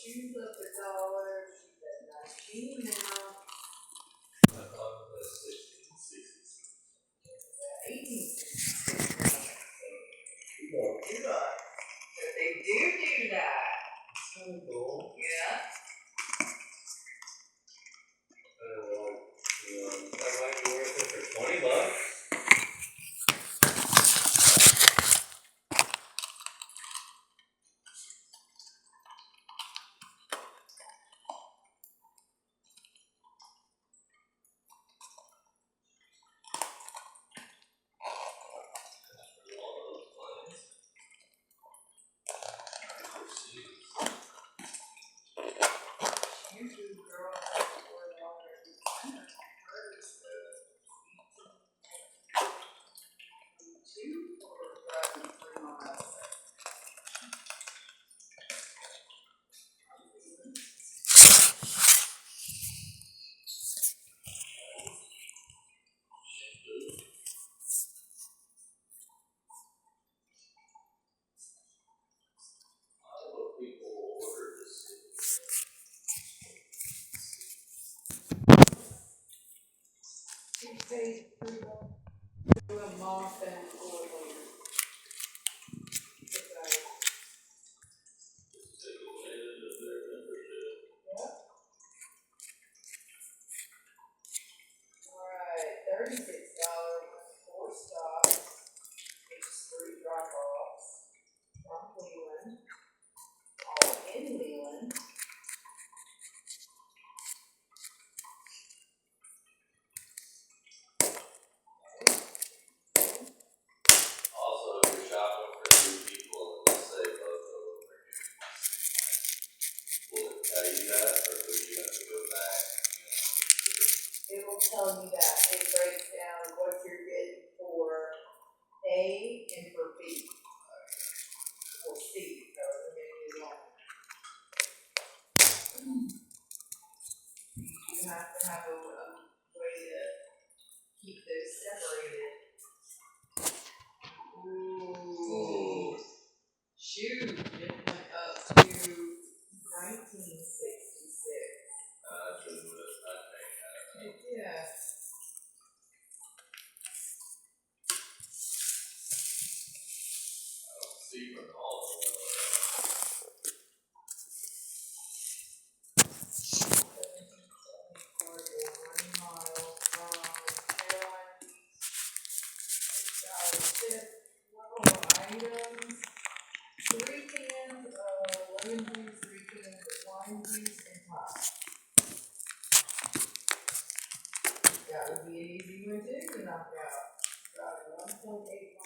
shoes up $1. She's at 19 now. I thought it was 1666. 1866 now. Yeah. But they do that. That's kind of cool. Yeah. That might be worth it for $20. Usually girls have to wear longer designers. Hers was 18 or driving 3 miles. She paid through a month and 4 years. Alright, $36 4 stops, which is 3 drop-offs from Cleveland, all in Leland. Also, if you're shopping for 2 people and let's say both of them are doing will it tell you that, or would you have to go back? It will tell you that. It breaks down what you're getting for A and for B. Or C, however many you want. You have to have a way to keep those separated. Ooh. Shoes just went up to 1966. Yeah. See from all of them. 1 mile from Carolina Beach. Little items. 3 cans of lemon juice, 3 cans of lime juice, and pop. That would be an easy one too to knock out. About 1.8